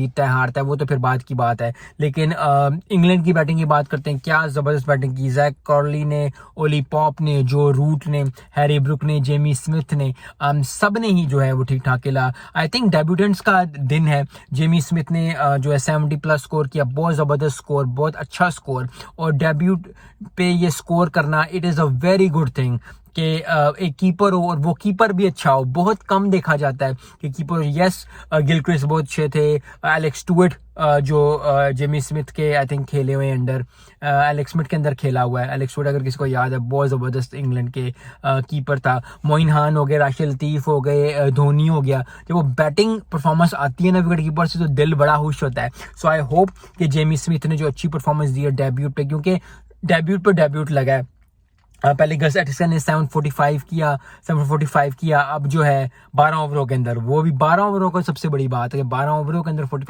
जीतता है हारता है वो तो फिर बात की बात है, लेकिन इंग्लैंड की बैटिंग की बात करते हैं। क्या ज़बरदस्त बैटिंग की जैक कॉर्ली ने, ओली पॉप ने, जो रूट ने, हैरी ब्रुक ने, जेमी स्मिथ ने, सब ने ही जो है वो ठीक ठाक खेला। आई थिंक डेब्यूटेंट्स का दिन है। जेमी स्मिथ ने जो है 70+ स्कोर किया, बहुत ज़बरदस्त स्कोर, बहुत अच्छा स्कोर। और डेब्यूट पे ये स्कोर करना, it is a very good thing कि एक कीपर हो और वो कीपर भी अच्छा हो। बहुत कम देखा जाता है कि कीपर, यस गिलक्रिस्ट बहुत अच्छे थे, एलेक्स स्टुअर्ट जो जेमी स्मिथ के आई थिंक खेले हुए अंडर, एलेक्स स्मिथ के अंदर खेला हुआ है। एलेक्स स्टुअर्ट अगर किसी को याद है बहुत ज़बरदस्त इंग्लैंड के कीपर था। मोइन खान हो गए, राशिद लतीफ़ हो गए, धोनी हो गया। जब वो बैटिंग परफॉर्मेंस आती है ना विकेट कीपर से तो दिल बड़ा खुश होता है। सो आई होप कि जेमी स्मिथ ने जो अच्छी परफॉर्मेंस दी है डेब्यूट पे, क्योंकि डेब्यूट पे डेब्यूट लगा है। पहले गस एटिसन ने 745 किया, अब जो है 12 ओवरों के अंदर, वो भी 12 ओवरों का सबसे बड़ी बात है कि 12 ओवरों के अंदर 45